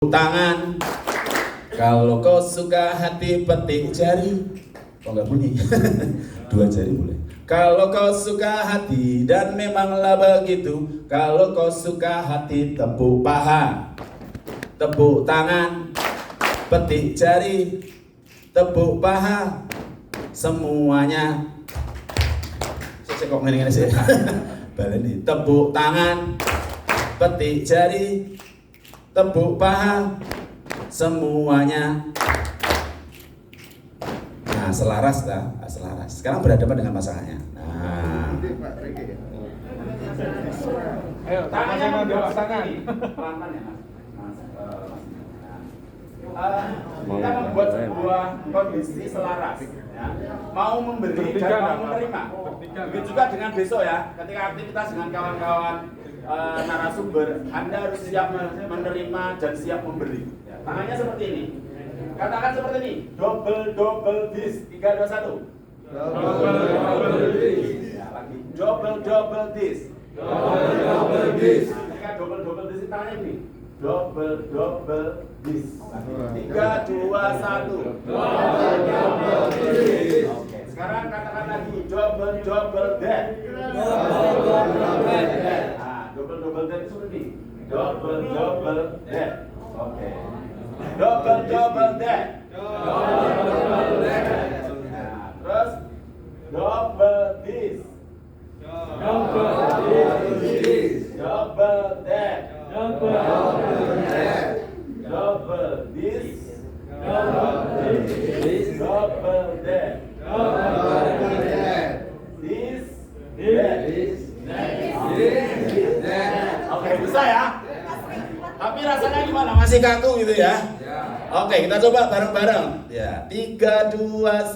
Tangan. Kalau kau suka hati petik jari. Oh nggak bunyi. 2 jari boleh. Kalau kau suka hati dan memanglah begitu. Kalau kau suka hati tepuk paha, tepuk tangan, petik jari, tepuk paha, semuanya. Saya kok ngene sih. Baleni tepuk tangan, petik jari, tepuk paha, semuanya. Nah, selaras dah, selaras. Sekarang berhadapan dengan pasangannya. Nah. Ayo, tangannya membawa tangan. Pelan-pelan ya, Mas. Kita membuat sebuah kondisi selaras. Ya. Mau memberi dan mau menerima. Begitu juga dengan besok ya, ketika aktivitas dengan kawan-kawan narasumber, Anda harus siap menerima dan siap memberi. Ya. Tangannya seperti ini. Katakan seperti ini. Double this. 3, 2, 1. Double this. Ya, lagi. Double this. Double this. Ketika double this tangannya ini. Double this. 3, 2, 1. Double this. Oke. Sekarang katakan lagi. Double that. Double that itu seperti ini. Double that. Oke. Double that. Nah, terus double this. Double this. Double that. Double that. Double this. Double this. Double that. Double that. This. This. That. Oke, bisa ya? Tapi rasanya gimana? Masih kaku gitu ya? Oke, kita coba bareng-bareng. Ya, 3, 2, 1.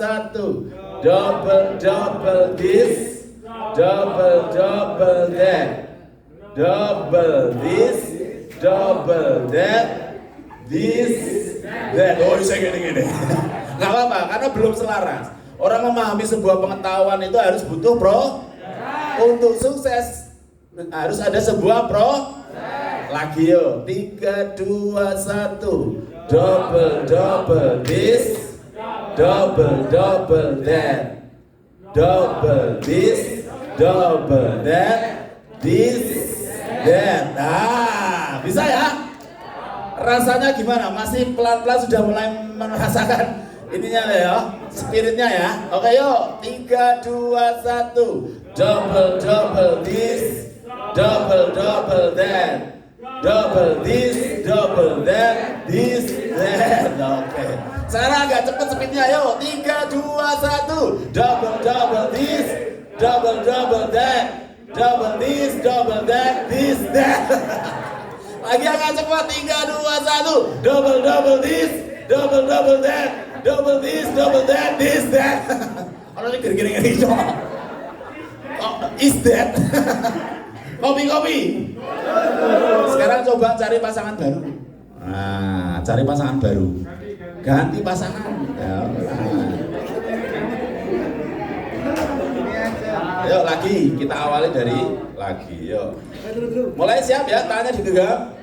Double this. Double that. Double this. Double that. This. That. Oh, bisa gini-gini. Gak apa-apa, karena belum selaras. Orang memahami sebuah pengetahuan itu harus butuh untuk sukses harus ada sebuah lagi yo. 3, 2, 1. Double this. Double that. Double this. Double that. This. That. Nah, bisa ya? Rasanya gimana? Masih pelan-pelan sudah mulai merasakan ininya ya, spiritnya ya. Oke yuk, 3, 2, 1. Double this. Double that. Double this, double that, this, that. Oke. Sekarang agak cepat speednya, yuk. 3, 2, 1. Double this, double that. Double this, double that, this, that. Lagi agak cepat. 3, 2, 1. Double this, double that. Double this, double that, this, that. Orang ini gini-gini coba. Oh, is that? Kopi. Sekarang coba cari pasangan baru. Nah, cari pasangan baru. Ganti pasangan. Ya. Yuk lagi, kita awali dari lagi. Yuk. Mulai siap ya, tangannya digenggam.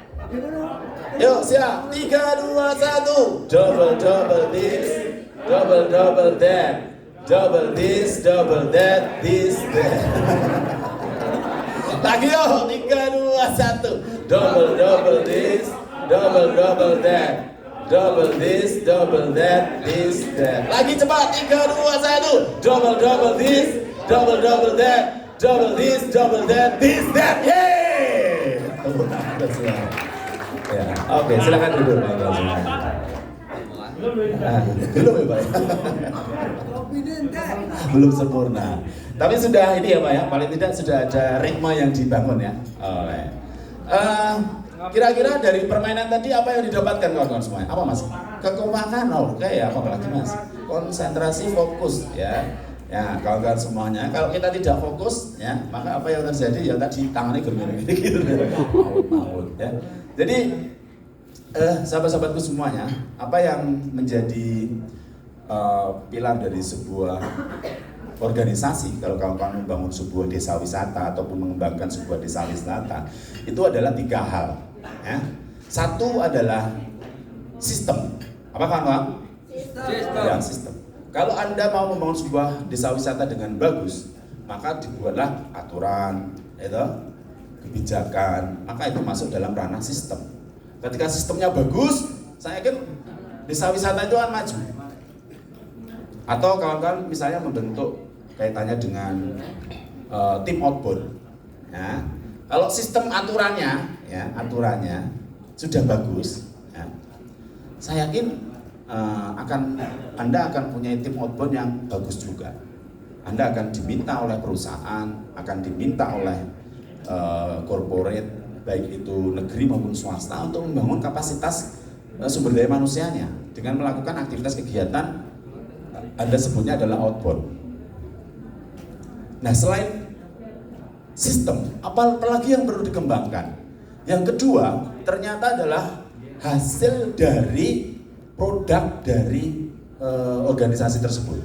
Yuk siap. 3, 2, 1. Double this. Double that. Double this, double that, this, that. Lagi yo, 3, 2, 1. Double this, double that. Double this, double that, this, that. Lagi cepat, 3, 2, 1. Double this, double that. Double this, double that, this, that. Yeay. Ya, oke, silakan duduk. Belum ya Pak? Belum sempurna. Tapi sudah ini ya Pak ya, paling tidak sudah ada ritme yang dibangun ya. Oke. Kira-kira dari permainan tadi apa yang didapatkan kawan-kawan semuanya? Apa Mas? Kekompakan, oke ya, apa lagi Mas? Konsentrasi, fokus ya. Ya kawan-kawan semuanya, kalau kita tidak fokus ya, maka apa yang terjadi ya tadi tangannya gini gitu. Maut ya. Jadi sahabat-sahabatku semuanya, apa yang menjadi pilar dari sebuah organisasi, kalau kawan-kawan membangun sebuah desa wisata ataupun mengembangkan sebuah desa wisata, itu adalah 3 hal. Ya. Satu adalah sistem. Apa kawan-kawan? Ya, sistem. Kalau Anda mau membangun sebuah desa wisata dengan bagus, maka dibuatlah aturan, kebijakan, maka itu masuk dalam ranah sistem. Ketika sistemnya bagus, saya yakin desa wisata itu akan maju. Atau kawan-kawan misalnya membentuk kaitannya dengan tim outbound. Ya. Kalau sistem aturannya sudah bagus, ya, saya yakin Anda akan punya tim outbound yang bagus juga. Anda akan diminta oleh perusahaan, akan diminta oleh corporate, baik itu negeri maupun swasta, untuk membangun kapasitas sumber daya manusianya dengan melakukan aktivitas kegiatan Anda sebutnya adalah outbound. Nah, selain sistem, apalagi yang perlu dikembangkan? Yang kedua, ternyata adalah hasil dari produk dari organisasi tersebut.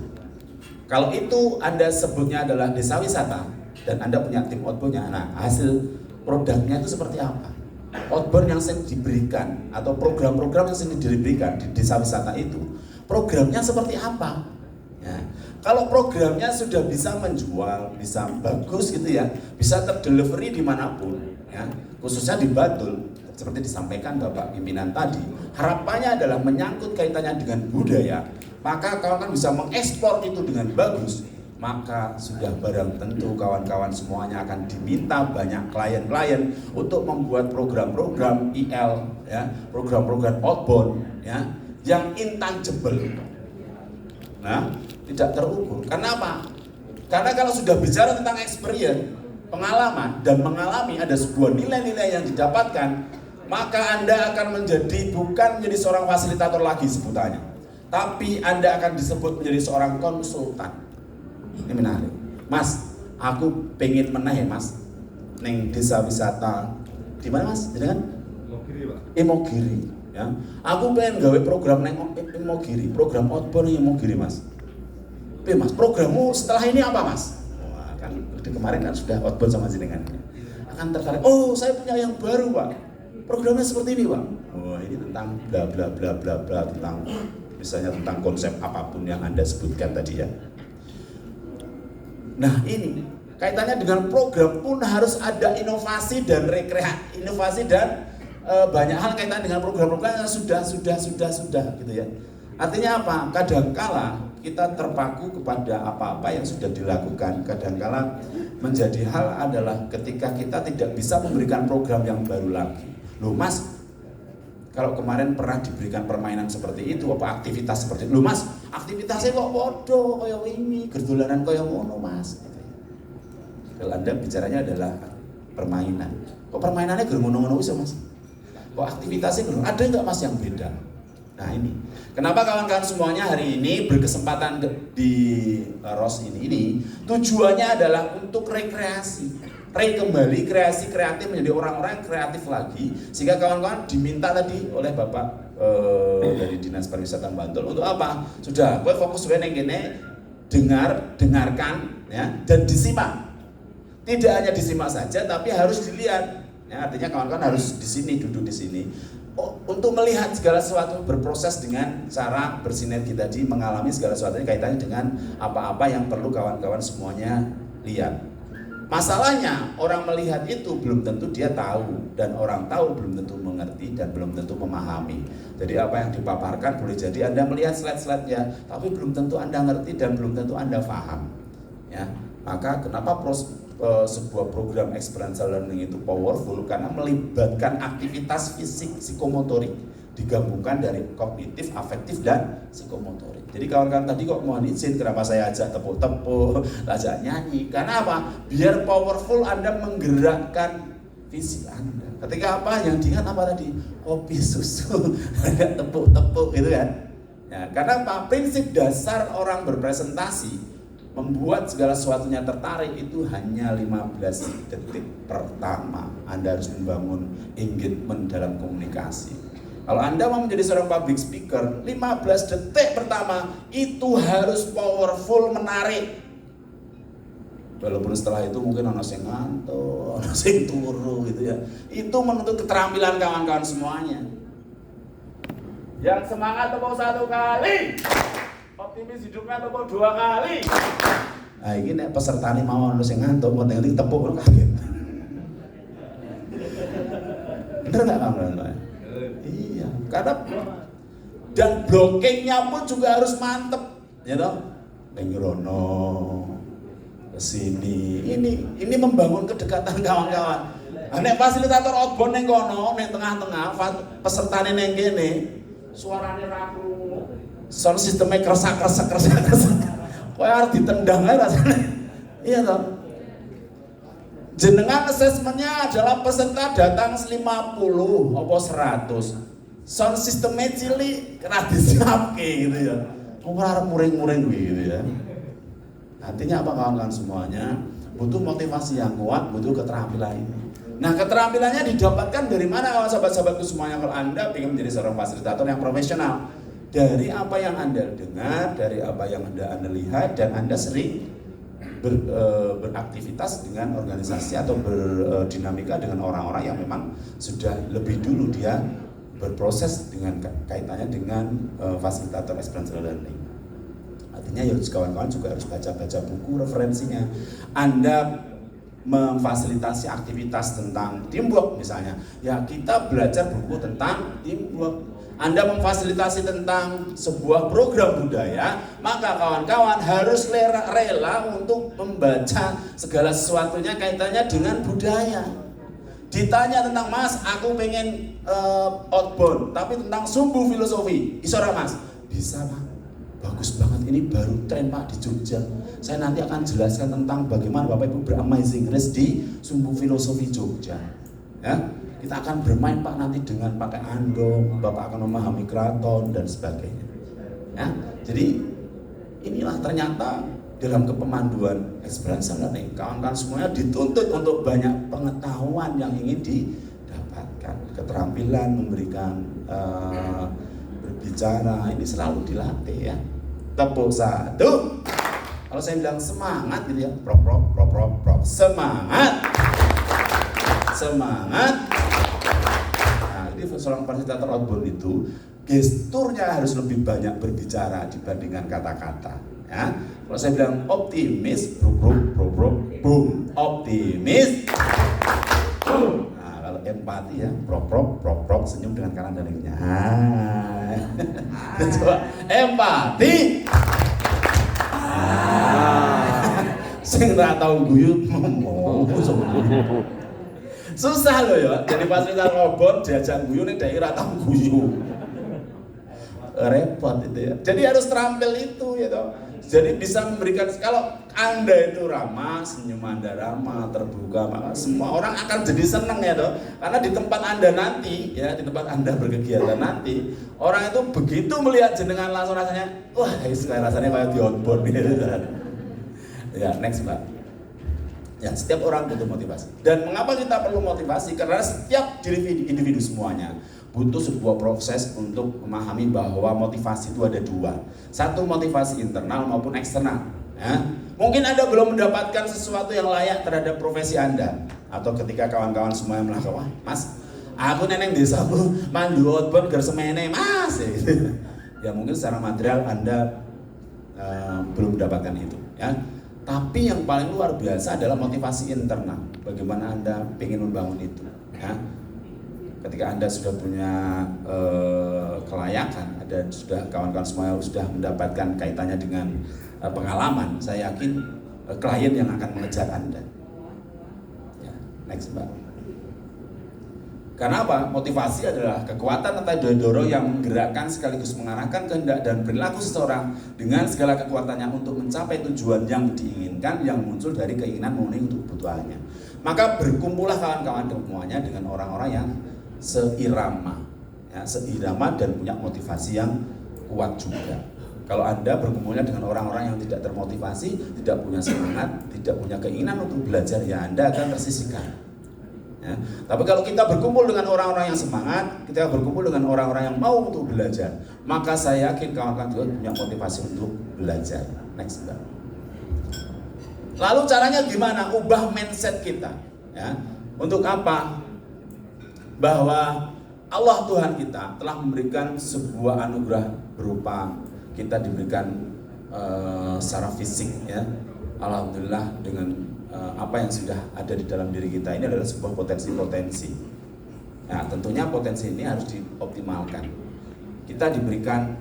Kalau itu Anda sebutnya adalah desa wisata dan Anda punya tim outbound-nya, nah hasil produknya itu seperti apa? Outbound yang sering diberikan atau program-program yang sering diberikan di desa wisata itu, programnya seperti apa? Ya. Kalau programnya sudah bisa menjual, bisa bagus gitu ya, bisa terdelivery dimanapun, ya, khususnya di Bantul, seperti disampaikan Bapak pimpinan tadi, harapannya adalah menyangkut kaitannya dengan budaya, maka kawan-kawan bisa mengekspor itu dengan bagus, maka sudah barang tentu kawan-kawan semuanya akan diminta banyak klien-klien untuk membuat program-program IL, ya, program-program outbound, ya, yang intangible. Nah, tidak terukur. Kenapa? Karena kalau sudah bicara tentang experience, pengalaman, dan mengalami ada sebuah nilai-nilai yang didapatkan, maka Anda akan bukan menjadi seorang fasilitator lagi sebutannya, tapi Anda akan disebut menjadi seorang konsultan. Ini menarik. Mas, aku pengen meneh Mas neng desa wisata di mana Mas? Jadi kan? Imogiri, ya. Aku pengen gawe program neng Imogiri, program outbound Imogiri Mas. Mas, programmu setelah ini apa Mas? Wah, kan kemarin kan sudah outbound sama jenengan. Akan tertarik. Oh, saya punya yang baru Pak. Programnya seperti ini Pak. Oh, ini tentang bla bla bla bla bla, tentang misalnya tentang konsep apapun yang Anda sebutkan tadi ya. Nah, ini kaitannya dengan program pun harus ada inovasi dan inovasi dan banyak hal kaitan dengan program-program yang sudah gitu ya. Artinya apa? Kadangkala kita terpaku kepada apa-apa yang sudah dilakukan. Kadangkala menjadi hal adalah ketika kita tidak bisa memberikan program yang baru lagi. Loh Mas, kalau kemarin pernah diberikan permainan seperti itu, apa aktivitas seperti itu. Loh Mas, aktivitasnya kok bodoh, kaya ini, gerdolanan kaya ngono Mas. Kalau Anda bicaranya adalah permainan. Kok permainannya germono-ngono bisa Mas? Kok aktivitasnya germono? Ada nggak Mas yang beda? Nah ini, kenapa kawan-kawan semuanya hari ini berkesempatan di ROS ini tujuannya adalah untuk rekreasi, kembali kreasi kreatif menjadi orang-orang kreatif lagi, sehingga kawan-kawan diminta tadi oleh Bapak dari Dinas Pariwisata Bantul untuk apa? Sudah, gue fokus gue neng dengarkan ya, dan disimak. Tidak hanya disimak saja, tapi harus dilihat. Ya, artinya kawan-kawan harus di sini, duduk di sini. Untuk melihat segala sesuatu, berproses dengan cara bersinergi tadi, mengalami segala sesuatunya kaitannya dengan apa-apa yang perlu kawan-kawan semuanya lihat. Masalahnya orang melihat itu belum tentu dia tahu, dan orang tahu belum tentu mengerti dan belum tentu memahami. Jadi apa yang dipaparkan boleh jadi Anda melihat slide-slide-nya, tapi belum tentu Anda ngerti dan belum tentu Anda paham. Ya, maka kenapa sebuah program experiential learning itu powerful? Karena melibatkan aktivitas fisik psikomotorik digabungkan dari kognitif, afektif, dan psikomotorik. Jadi kawan-kawan tadi kok mohon izin kenapa saya ajak tepuk-tepuk, ajak nyanyi. Karena apa? Biar powerful Anda menggerakkan visi Anda. Ketika apa yang diingat apa tadi? Kopi susu, ada tepuk-tepuk gitu kan. Ya, karena apa? Prinsip dasar orang berpresentasi membuat segala sesuatunya tertarik itu hanya 15 detik pertama. Anda harus membangun engagement dalam komunikasi. Kalau Anda mau menjadi seorang public speaker, 15 detik pertama itu harus powerful, menarik. Walaupun setelah itu mungkin ono sing ngantuk, ono sing turu gitu ya. Itu menuntut keterampilan kawan-kawan semuanya. Yang semangat tepuk 1 kali. Optimis hidupnya tepuk 2 kali. Nah ini nek peserta ini mau lu sing ngantuk mau tinggal tepuk lu kaget. Bener nggak kawan-kawan? Iya, karena dan blockingnya pun juga harus mantep, ya toh. Ngerono kesini, ini membangun kedekatan kawan-kawan. Nek fasilitator outbound neng kono, neng tengah-tengah, peserta neng kene, suaranya raku, sound sistemnya kerasa. Kok harus ditendang aja rasanya, iya toh. Jenengan asesmennya adalah peserta datang 50 apa 100. Sound sistemnya cilik kena disiapke gitu ya. Ora muring-muring gitu ya. Artinya apa kawan-kawan semuanya? Butuh motivasi yang kuat, butuh keterampilan ini. Nah, keterampilannya didapatkan dari mana kawan sahabat-sahabatku semuanya kalau Anda ingin menjadi seorang fasilitator yang profesional? Dari apa yang Anda dengar, dari apa yang Anda lihat dan Anda sering beraktivitas dengan organisasi atau berdinamika dengan orang-orang yang memang sudah lebih dulu dia berproses dengan kaitannya dengan fasilitator experiential learning. Artinya ya kawan-kawan juga harus baca-baca buku referensinya. Anda memfasilitasi aktivitas tentang teamwork misalnya, ya kita belajar buku tentang teamwork. Anda memfasilitasi tentang sebuah program budaya, maka kawan-kawan harus rela untuk membaca segala sesuatunya kaitannya dengan budaya. Ditanya tentang Mas, aku pengen outbound, tapi tentang sumbu filosofi, bisa ora Mas? Bisa Pak, bagus banget, ini baru tren Pak di Jogja. Saya nanti akan jelaskan tentang bagaimana Bapak Ibu beramazing grace di sumbu filosofi Jogja. Ya. Kita akan bermain Pak nanti dengan pakai andong, Bapak akan memahami keraton dan sebagainya. Ya, jadi inilah ternyata dalam kepemanduan experiential learning, kawan-kawan semuanya dituntut untuk banyak pengetahuan yang ingin didapatkan, keterampilan memberikan berbicara ini selalu dilatih ya. Tepuk 1. Kalau saya bilang semangat gitu ya, prop, semangat. Nah, ini seorang fasilitator outbound itu gesturnya harus lebih banyak berbicara dibandingkan kata-kata. Ya, kalau saya bilang optimis, boom, optimis. Nah, kalau empati ya, prop, senyum dengan kanan dan kirinya. Coba empati. Sing ra tau guyu susah loh ya, jadi fasilitator robot diajak guyu nih daerah tau guyu. Repot itu ya. Jadi harus terampil itu ya toh. Jadi bisa memberikan, kalau Anda itu ramah, senyum Anda ramah, terbuka, maka semua orang akan jadi senang ya toh. Karena di tempat Anda nanti, ya di tempat Anda berkegiatan nanti, orang itu begitu melihat jenengan langsung rasanya, wah rasanya kayak di outbound gitu. Ya, next Mbak. Ya, setiap orang butuh motivasi. Dan mengapa kita perlu motivasi? Karena setiap diri individu semuanya butuh sebuah proses untuk memahami bahwa motivasi itu ada dua. Satu motivasi internal maupun eksternal. Ya. Mungkin Anda belum mendapatkan sesuatu yang layak terhadap profesi Anda. Atau ketika kawan-kawan semuanya melakukan, wah Mas, aku neneng desa aku mandu outbound gersemene Mas. Ya mungkin secara material Anda belum mendapatkan itu. Ya. Tapi yang paling luar biasa adalah motivasi internal. Bagaimana Anda ingin membangun itu. Ya. Ketika Anda sudah punya kelayakan, dan sudah kawan-kawan semuanya sudah mendapatkan kaitannya dengan pengalaman, saya yakin klien yang akan mengejar Anda. Ya, next Mbak. Karena apa? Motivasi adalah kekuatan atau daya yang menggerakkan sekaligus mengarahkan kehendak dan perilaku seseorang dengan segala kekuatannya untuk mencapai tujuan yang diinginkan yang muncul dari keinginan memenuhi untuk kebutuhannya. Maka berkumpullah kawan-kawan semuanya dengan orang-orang yang seirama, ya, seirama dan punya motivasi yang kuat juga. Kalau Anda berkumpulnya dengan orang-orang yang tidak termotivasi, tidak punya semangat, tidak punya keinginan untuk belajar, ya Anda akan tersisihkan. Ya. Tapi kalau kita berkumpul dengan orang-orang yang semangat, kita berkumpul dengan orang-orang yang mau untuk belajar, maka saya yakin kawan-kawan juga punya motivasi untuk belajar. Next, Mbak. Lalu caranya gimana? Ubah mindset kita. Ya. Untuk apa? Bahwa Allah Tuhan kita telah memberikan sebuah anugerah berupa kita diberikan secara fisik ya. Alhamdulillah dengan apa yang sudah ada di dalam diri kita ini adalah sebuah potensi-potensi. Nah, tentunya potensi ini harus dioptimalkan. Kita diberikan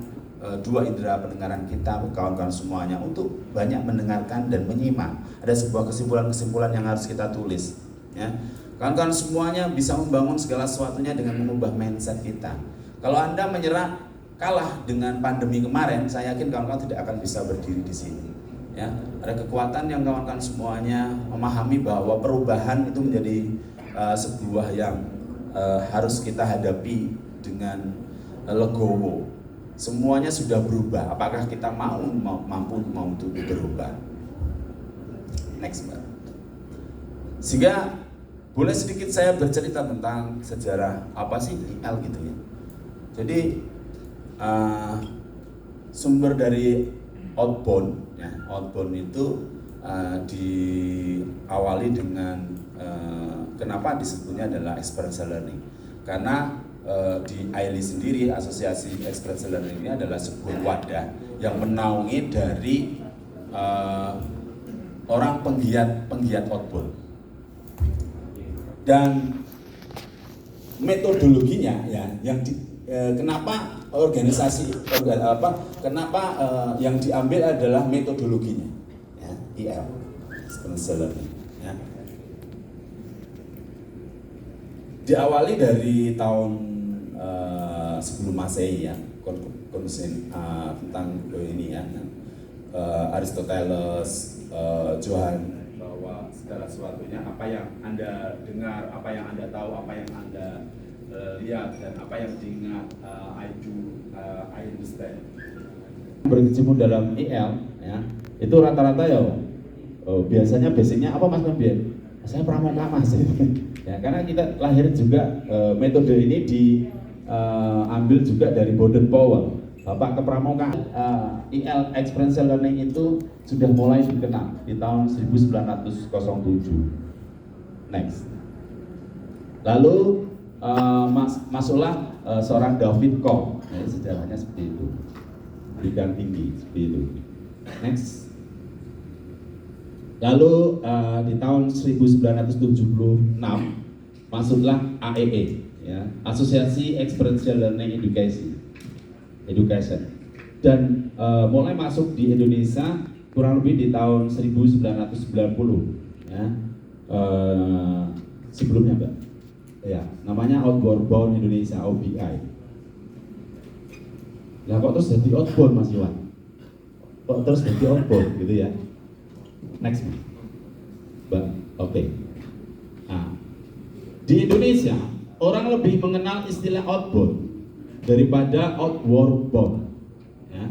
dua indera pendengaran kita, kawan-kawan semuanya, untuk banyak mendengarkan dan menyimak. Ada sebuah kesimpulan-kesimpulan yang harus kita tulis. Ya. Kawan-kawan semuanya bisa membangun segala sesuatunya dengan mengubah mindset kita. Kalau Anda menyerah, kalah dengan pandemi kemarin, saya yakin kawan-kawan tidak akan bisa berdiri di sini. Ya, ada kekuatan yang kawan-kawan semuanya memahami bahwa perubahan itu menjadi sebuah yang harus kita hadapi dengan legowo. Semuanya sudah berubah. Apakah kita mampu untuk berubah? Next, Mbak. Sehingga boleh sedikit saya bercerita tentang sejarah apa sih IL gitu ya. Jadi sumber dari outbound, ya, outbound itu diawali dengan kenapa disebutnya adalah experiential learning. Karena di AILI sendiri, Asosiasi Experiential Learning ini adalah sebuah wadah yang menaungi dari orang penggiat outbound. Dan metodologinya ya, kenapa yang diambil adalah metodologinya, ya, IL, experiential learning. Ya. Diawali dari tahun sebelum Masehi ya, konsen tentang ini ya, Aristoteles, Johan, bahwa segala sesuatunya apa yang Anda dengar, apa yang Anda tahu, apa yang Anda lihat, dan apa yang diingat, I understand. Berkecimpung dalam IL ya, itu rata-rata ya biasanya basicnya apa Mas Membian? Saya pramuka Mas. Ya, karena kita lahir juga metode ini diambil juga dari Baden-Powell, Bapak Kepramukaan. IL Experiential Learning itu sudah mulai dikenal di tahun 1907. Next. Lalu masuklah seorang David Koch. Nah, sejarahnya seperti itu. Pendidikan tinggi seperti itu. Next. Lalu di tahun 1976 masuklah AEE, ya, Asosiasi Experiential Learning Education, dan mulai masuk di Indonesia kurang lebih di tahun 1990, ya. Sebelumnya Mbak, ya, namanya Outbound Bound Indonesia (OBI). Lah kok terus jadi outbound Mas Iwan? Kok terus jadi outbound gitu ya? Next, Mbak. Oke. Nah, di Indonesia orang lebih mengenal istilah outbound daripada outward bound. Ya.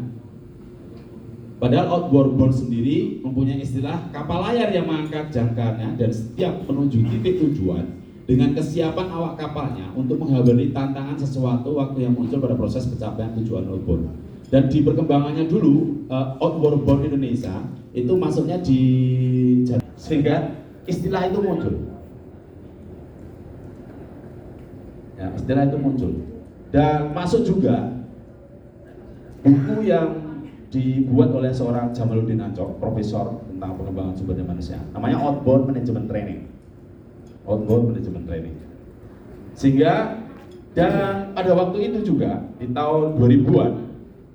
Padahal outward bound sendiri mempunyai istilah kapal layar yang mengangkat jangkarnya dan setiap menuju titik tujuan dengan kesiapan awak kapalnya untuk menghadapi tantangan sesuatu waktu yang muncul pada proses pencapaian tujuan outbound. Dan di perkembangannya dulu, outward bound Indonesia itu masuknya di, sehingga istilah itu muncul. Ya, istilah itu muncul. Dan masuk juga buku yang dibuat oleh seorang Jamaluddin Ancok, profesor tentang pengembangan sumber daya manusia. Namanya Outbound Management Training. Outbound Management Training. Sehingga, dan pada waktu itu juga di tahun 2000-an,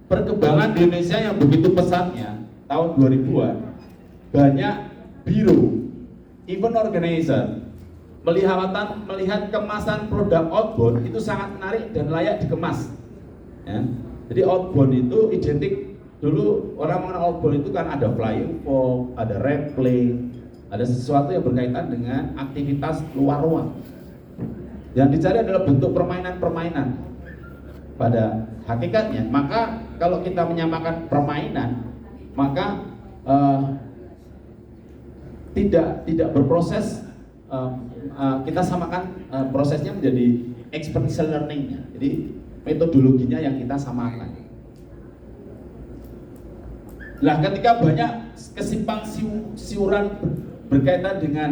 perkembangan di Indonesia yang begitu pesatnya, tahun 2000-an, banyak biro, event organizer, melihat kemasan produk outbound itu sangat menarik dan layak dikemas. Ya. Jadi outbound itu identik, dulu orang mengenal outbound itu kan ada flying fox, ada rappelling, ada sesuatu yang berkaitan dengan aktivitas luar ruang. Yang dicari adalah bentuk permainan-permainan. Pada hakikatnya, maka kalau kita menyamakan permainan, maka tidak berproses. Kita samakan prosesnya menjadi experiential learning-nya. Jadi metodologinya yang kita samakan. Nah, ketika banyak kesimpang siuran berkaitan dengan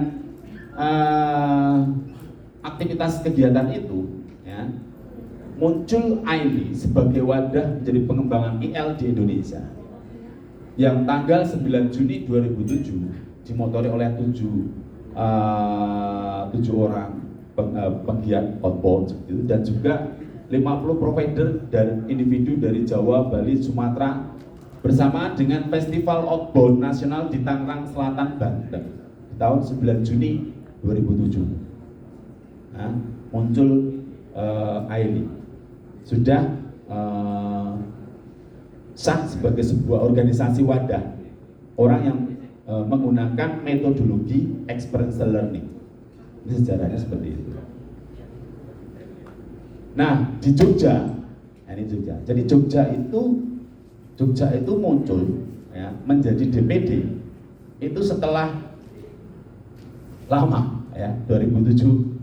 aktivitas kegiatan itu, ya, muncul AILI sebagai wadah menjadi pengembangan IL di Indonesia yang tanggal 9 Juni 2007 dimotori oleh 7 orang penggiat outbound gitu, dan juga 50 provider dan individu dari Jawa, Bali, Sumatera bersamaan dengan Festival Outbound Nasional di Tangerang Selatan, Banten di tahun 9 Juni 2007. Nah, muncul AILI sudah sah sebagai sebuah organisasi wadah orang yang menggunakan metodologi experiential learning. Ini sejarahnya seperti itu. Nah, di Jogja, ini Jogja. Jadi Jogja itu muncul ya, menjadi DPD itu setelah lama ya, 2007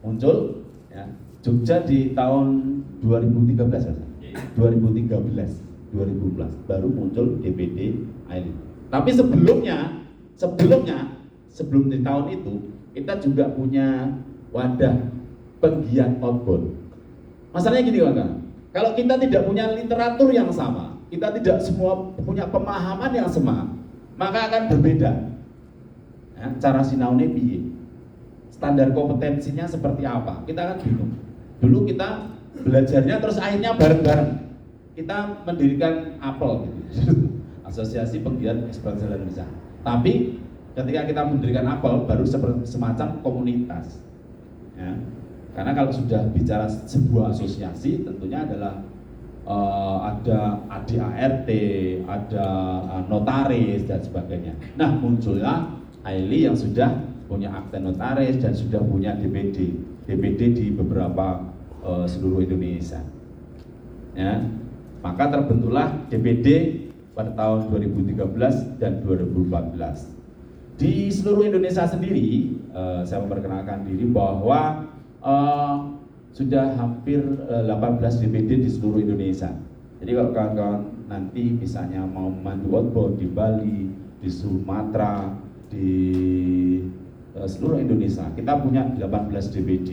muncul ya. Jogja di tahun 2013 baru muncul DPD AILI. Tapi sebelum di tahun itu kita juga punya wadah penggiat outbound. Masalahnya gini kan, kalau kita tidak punya literatur yang sama, kita tidak semua punya pemahaman yang sama, maka akan berbeda. Ya, cara sinaune piye? Standar kompetensinya seperti apa? Kita akan bingung. Dulu kita belajarnya terus akhirnya bareng-bareng. Kita mendirikan APEL gitu. Asosiasi Penggiat Experiential Indonesia. Tapi ketika kita mendirikan APEL baru semacam komunitas. Ya. Karena kalau sudah bicara sebuah asosiasi tentunya adalah ada ADART, ada notaris dan sebagainya. Nah, muncullah AILI yang sudah punya akte notaris dan sudah punya DPD di beberapa seluruh Indonesia. Ya. Maka terbentuklah DPD pada tahun 2013 dan 2014. Di seluruh Indonesia sendiri, saya memperkenalkan diri bahwa sudah hampir 18 DPD di seluruh Indonesia. Jadi kalau kawan-kawan nanti misalnya mau memandu outbound di Bali, di Sumatera, di seluruh Indonesia, kita punya 18 DPD.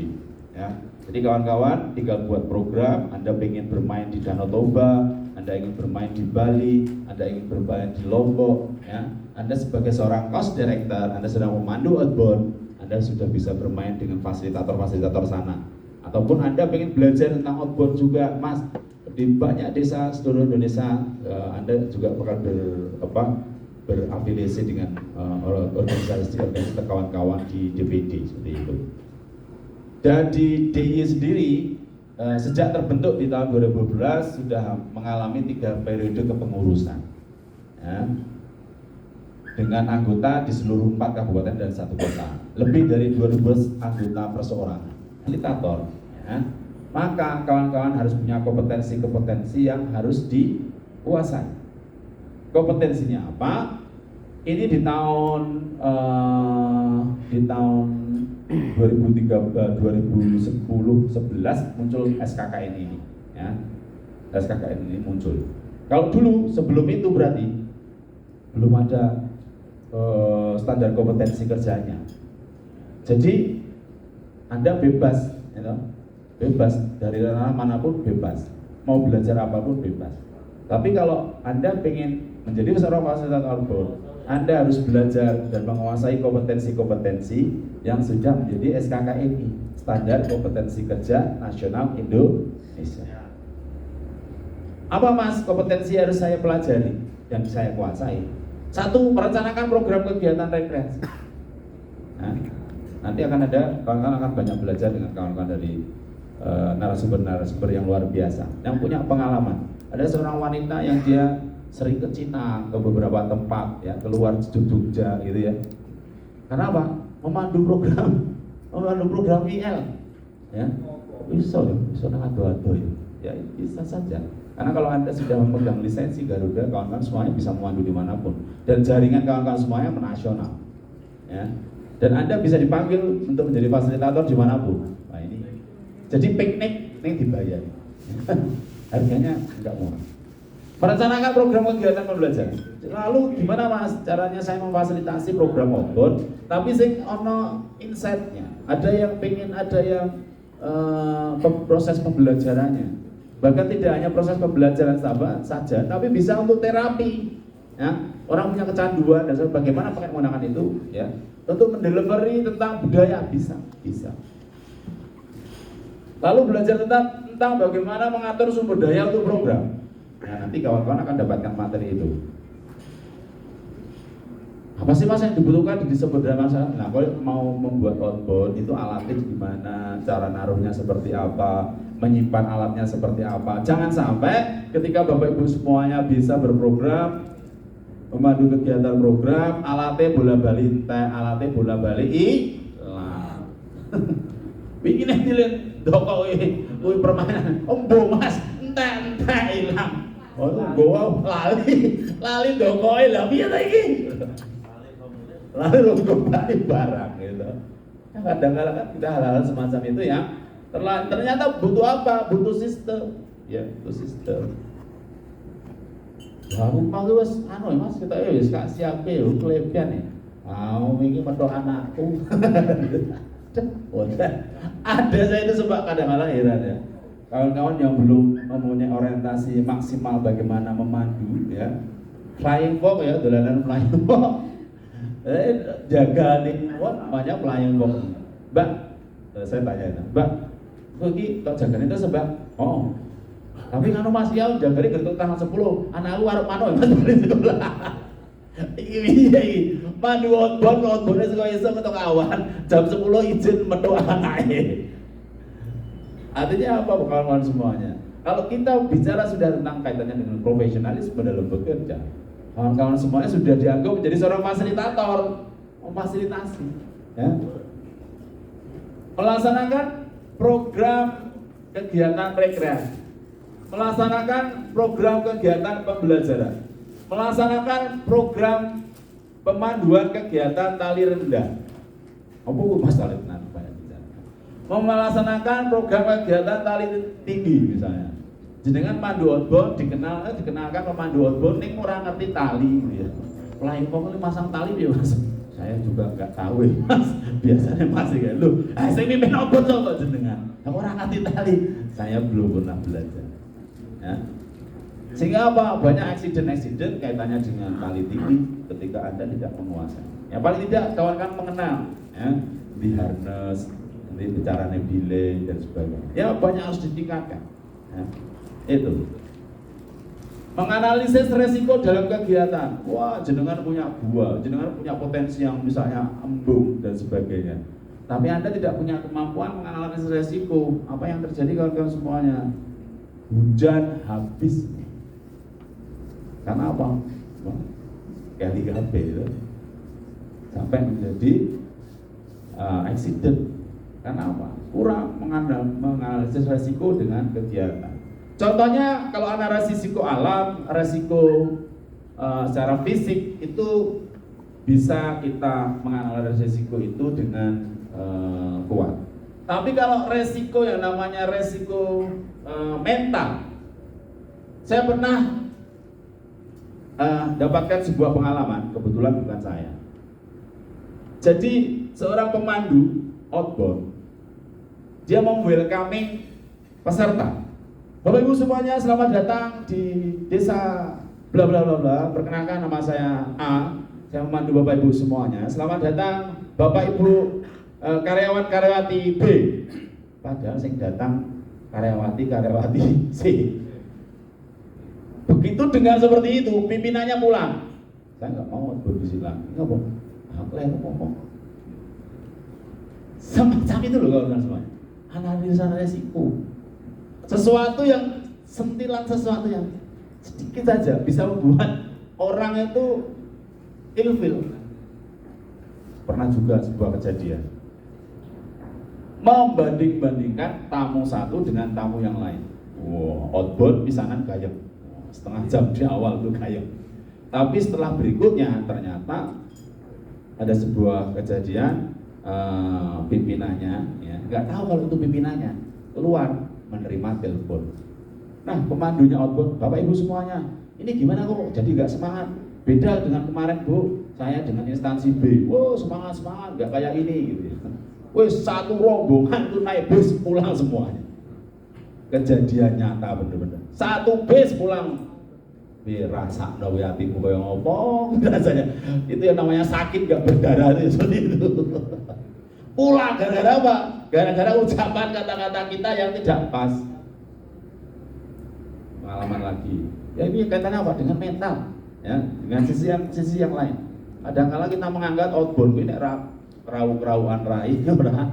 Ya. Jadi kawan-kawan tinggal buat program, Anda ingin bermain di Danau Toba, Anda ingin bermain di Bali, Anda ingin bermain di Lombok, ya. Anda sebagai seorang cost director, Anda sedang memandu outbound, Anda sudah bisa bermain dengan fasilitator-fasilitator sana. Ataupun Anda ingin belajar tentang outbound juga, Mas, di banyak desa seluruh Indonesia, Anda juga bakal berafiliasi dengan organisasi kawan-kawan di DPD seperti itu. Dan di DIY sendiri sejak terbentuk di tahun 2012 sudah mengalami 3 periode kepengurusan ya, dengan anggota di seluruh 4 kabupaten dan 1 kota, lebih dari 12 anggota perseorangan fasilitator ya. Maka kawan-kawan harus punya kompetensi yang harus dikuasai. Kompetensinya apa? Ini di tahun 2010-11 muncul SKKN ini ya. SKKN ini muncul. Kalau dulu sebelum itu berarti belum ada standar kompetensi kerjanya. Jadi Anda bebas ya, bebas dari ranah manapun bebas, mau belajar apapun bebas. Tapi kalau Anda ingin menjadi seorang fasilitator outbound, Anda harus belajar dan menguasai kompetensi-kompetensi yang sudah menjadi SKKNI, Standar Kompetensi Kerja Nasional Indonesia. Apa Mas kompetensi harus saya pelajari dan saya kuasai? 1, merencanakan program kegiatan rekreasi. Nah, nanti akan ada kawan-kawan akan banyak belajar dengan kawan-kawan dari narasumber-narasumber yang luar biasa, yang punya pengalaman. Ada seorang wanita yang dia sering ke Cina, ke beberapa tempat ya, keluar Jogja gitu ya. Kenapa? Memandu program IL ya. Bisa ado-ado ya, bisa saja. Karena kalau Anda sudah memegang lisensi Garuda, kawan-kawan semuanya bisa memandu dimanapun, dan jaringan kawan-kawan semuanya menasional ya. Dan Anda bisa dipanggil untuk menjadi fasilitator dimanapun. Nah ini jadi piknik ini dibayar. Harganya enggak murah. Merencanakan program kegiatan pembelajaran. Lalu gimana Mas caranya saya memfasilitasi program outbound tapi sing ono insight-nya. Ada yang pengen, ada yang proses pembelajarannya. Bahkan tidak hanya proses pembelajaran saja, tapi bisa untuk terapi. Ya, orang punya kecanduan dan bagaimana pakai menggunakan itu, ya. Untuk mendelivery tentang budaya bisa. Lalu belajar tentang bagaimana mengatur sumber daya untuk program. Nah, nanti kawan-kawan akan dapatkan materi itu. Apa sih mas yang dibutuhkan di sumber daya masyarakat? Nah, kalau mau membuat outbound itu alatnya gimana, cara naruhnya seperti apa, menyimpan alatnya seperti apa. Jangan sampai ketika Bapak Ibu semuanya bisa berprogram, memandu kegiatan program, alatnya bola-bali entek, alatnya bola-bali hilang. Bikin dilihat doko kuwi permainan. Embo mas, entek hilang. Oh, gowo lali dokoe lah piye ta iki? Lali kembali barang gitu. Nah, kadang-kadang kan kita hal-hal semacam itu ya. Ternyata butuh apa? Butuh sistem. Ya, butuh sistem. Ya, aku mau wis mas kita wis gak siap ya, kelebihan ya. Mau iki metok anakku. Ada saya itu sebab kadang-kadang heran ya. Kawan-kawan yang belum mempunyai orientasi maksimal bagaimana memandu ya. Flying fox ya, dolanan flying fox. Jaga nih, namanya flying fox. Mbak, saya tanya, Mbak, iki tok jagane itu sebab oh. Tapi kanu Mas ya jagane gentuk tanggal 10. Anakku arep mano Mas bali sekolah. Iki piye iki? Mandu outbound esuk ketok awan. Jam 10 izin metu anake. Artinya apa kawan-kawan semuanya? Kalau kita bicara sudah tentang kaitannya dengan profesionalisme dalam bekerja, kawan-kawan semuanya sudah dianggap menjadi seorang fasilitator, memfasilitasi, ya. Melaksanakan program kegiatan rekreasi, melaksanakan program kegiatan pembelajaran, melaksanakan program pemanduan kegiatan tali rendah. Apa Mas tali rendah? Melaksanakan program kegiatan tali tinggi misalnya. Jenengan pandu outbound dikenalkan pemandu outbound ning ora ngerti tali gitu ya. Flying fox masang tali ya Mas. Saya juga enggak tahu ya Mas. Biasanya Mas ya lho, saya mimpin outbound kok jenengan. Kamu ora ngerti tali. Saya belum pernah belajar. Ya. Sehingga apa? Banyak accident kaitannya dengan tali tinggi ketika Anda tidak menguasai. Ya paling tidak kawan-kawan mengenal ya, di harness, bicara delay dan sebagainya. Ya banyak harus ditingkatkan. Ya, itu. Menganalisis resiko dalam kegiatan. Wah, jenengan punya gua, jenengan punya potensi yang misalnya embung dan sebagainya. Tapi Anda tidak punya kemampuan menganalisis resiko. Apa yang terjadi kawan-kawan semuanya? Hujan habis. Karena apa? Kali HP itu sampai menjadi accident. Karena apa? Kurang menganalisis resiko dengan kegiatan. Contohnya kalau analisis risiko alam, resiko secara fisik itu bisa kita menganalisis resiko itu dengan kuat. Tapi kalau resiko yang namanya resiko mental, saya pernah dapatkan sebuah pengalaman, kebetulan bukan saya. Jadi seorang pemandu outbound, dia welcoming peserta. Bapak Ibu semuanya selamat datang di desa bla bla bla bla. Perkenalkan nama saya A. Saya memandu Bapak Ibu semuanya. Selamat datang Bapak Ibu karyawan-karyawati B. Padahal yang datang karyawati C. Begitu dengar seperti itu, pimpinannya pulang. Saya nggak mau berbicara. Nggak mau. Aku yang ngomong. Semacam itu loh kawan-kawan semuanya. Analisa resiko. Sesuatu yang sentilan, sesuatu yang sedikit saja bisa membuat orang itu ilfil. Pernah juga sebuah kejadian membanding-bandingkan tamu satu dengan tamu yang lain. Wow, outbound pisanan gayem. Setengah jam di awal itu gayem. Tapi setelah berikutnya ternyata ada sebuah kejadian, pimpinannya ya, nggak tahu kalau itu pimpinannya keluar menerima telepon. Nah, pemandunya outbound, Bapak Ibu semuanya, ini gimana kok jadi nggak semangat? Beda dengan kemarin Bu, saya dengan instansi B. Wow, semangat, nggak kayak ini gitu ya. Wes satu rombongan tuh naik bis pulang semuanya. Kejadian nyata bener-bener. Satu bis pulang. Rasa nawe hatimu kayak ngopong rasanya. Itu yang namanya sakit gak berdarah itu seperti itu. Pulang gara-gara apa? Gara-gara ucapan kata-kata kita yang tidak pas. Pengalaman lagi. Ya ini kaitannya apa? Dengan mental, ya, dengan sisi yang lain. Kadang-kala kita menganggap outbound ini kerau-kerauan rai ora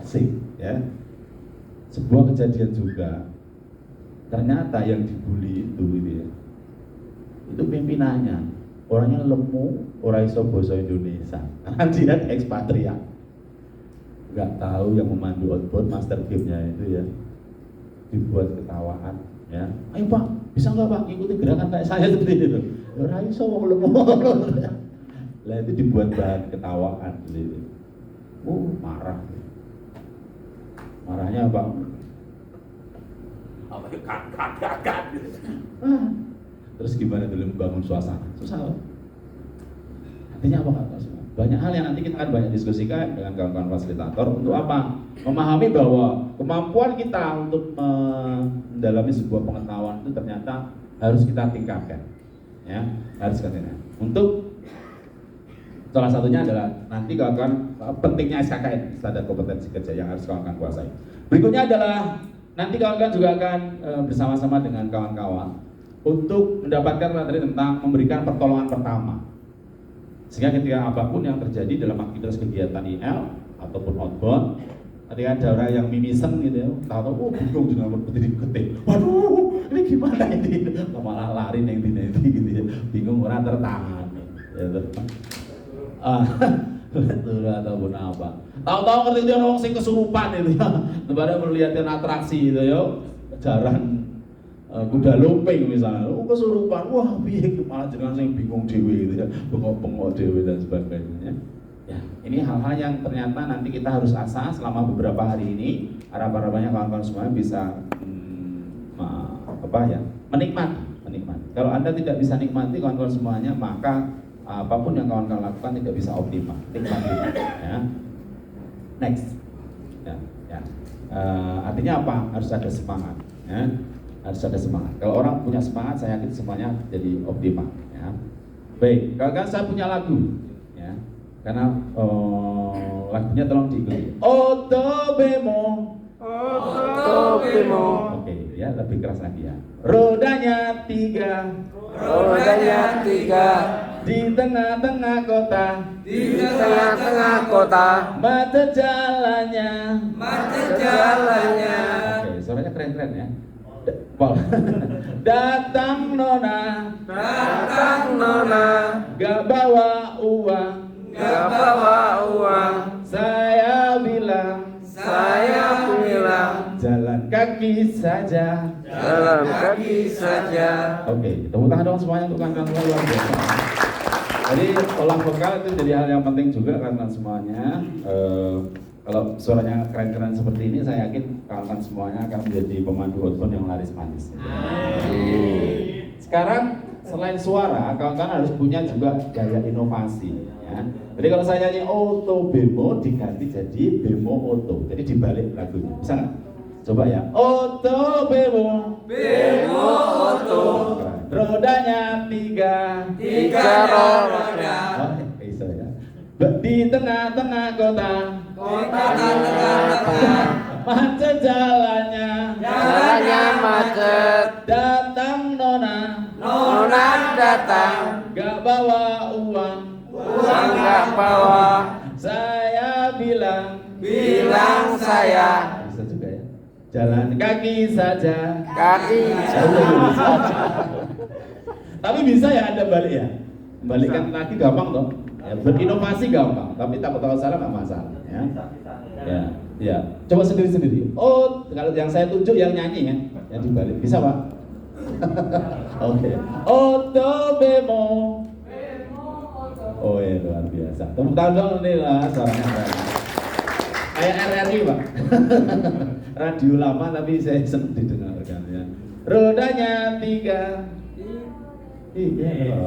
asik, ya. Sebuah kejadian juga. Ternyata yang dibully itu ya. Itu pimpinannya. Orangnya lemu, orang iso bahasa Indonesia. Karena dia ekspatriat. Enggak tahu yang memandu outbound master game-nya itu ya. Dibuat ketawaan, ya. Ayo Pak, bisa nggak Pak ikuti gerakan kayak saya seperti itu? Orang iso wong lemu. Lah itu dibuat bahan ketawaan gitu. Marah. Marahnya apa? Kat. Terus gimana dulu membangun suasana? Susah. Artinya apa kata semua? Banyak hal yang nanti kita akan banyak diskusikan dengan kawan-kawan fasilitator untuk apa? Memahami bahwa kemampuan kita untuk mendalami sebuah pengetahuan itu ternyata harus kita tingkatkan, ya, harus kita tingkatkan. Untuk salah satunya adalah nanti kawan-kawan pentingnya SKKN, standar kompetensi kerja yang harus kawan-kawan kuasai. Berikutnya adalah nanti kawan-kawan juga akan bersama-sama dengan kawan-kawan untuk mendapatkan materi tentang memberikan pertolongan pertama. Sehingga ketika apapun yang terjadi dalam aktivitas kegiatan IL ataupun outbound, ketika ada orang yang mimisen gitu ya, tahu bingung dengan berdiri ketik. Waduh, ini gimana ini? Malah lari yang ini gitu ya. Bingung orang tertahan. Ya, betul ataupun apa. Tahu-tahu ngerti dia orang sing kesurupan itu ya. Tempatnya melihatin atraksi gitu ya. Jaran kuda lumping misalnya, kesurupan, wah piye malah jenengan sing bingung dhewe gitu ya, bengok-bengok dhewe dan sebagainya. Ya, ini hal-hal yang ternyata nanti kita harus asah selama beberapa hari ini. Harapan-harapannya kawan-kawan semua bisa menikmati. Kalau Anda tidak bisa nikmati kawan-kawan semuanya, maka apapun yang kawan-kawan lakukan tidak bisa optimal. Nikmati, ya. Next, ya. Artinya apa? Harus ada semangat, ya. Harus ada semangat. Kalau orang punya semangat, saya yakin semuanya jadi optimal, ya. Baik, kalau saya punya lagu, ya, karena lagunya tolong diikuti. Oto bemo. Oke, ya, lebih keras lagi ya. Rodanya tiga. Di tengah-tengah kota. Macet jalannya. Oke, suaranya keren-keren ya. Datang nona, gak bawa uang. Saya bilang, jalan kaki saja. Oke, tepuk tangan dong semuanya untuk kawan-kawan luar biasa. Jadi olah vokal itu jadi hal yang penting juga karena semuanya. Kalau suaranya keren-keren seperti ini, saya yakin kawan-kawan semuanya akan menjadi pemandu outbound yang laris manis. Sekarang selain suara, kawan-kawan harus punya juga gaya inovasi. Ya. Jadi kalau saya nyanyi auto bemo diganti jadi bemo auto, jadi dibalik lagunya. Bisa nggak? Coba ya. Auto bemo. Rodanya tiga. roda. Bisa ya. Di tengah-tengah kota. Macet jalannya. Datang nona. Gak bawa uang. Saya bilang. Bisa juga ya. Jalan kaki saja. Tapi bisa ya Anda balik ya. Balikkan lagi gampang toh. Ya, berinovasi gampang, tapi takut salah nggak masalah. Ya. Coba sendiri. Oh, kalau yang saya tunjuk yang nyanyi ya, yang dibalik. Bisa Pak? Oke. Auto bemo. Oh ya luar biasa. Tepuk tangan dong nih lah suaranya. Kayak RRI Pak. Radio lama tapi saya senang didengarkan ya. Rodanya tiga. Iya.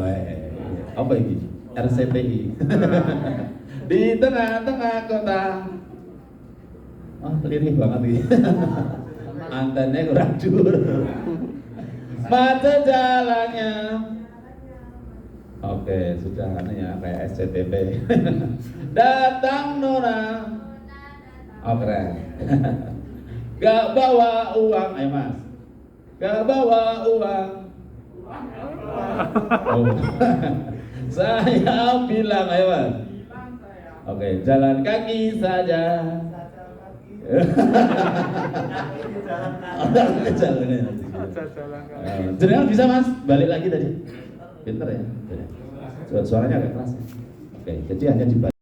Apa ini? RCTI. Di tengah-tengah kota. Oh, lirih banget ini. Antennya kurang dur. Macet jalannya. Oke, sudah ya kayak SCTV. Datang Nona. Oh, keren. Gak bawa uang, ayo Mas. Gak bawa uang. Oh. Saya bilang, ayo Mas. Oke, jalan kaki saja. Jenengan bisa Mas, balik lagi tadi. Pinter ya. Suaranya agak keras. Oke, jadi hanya dibalik.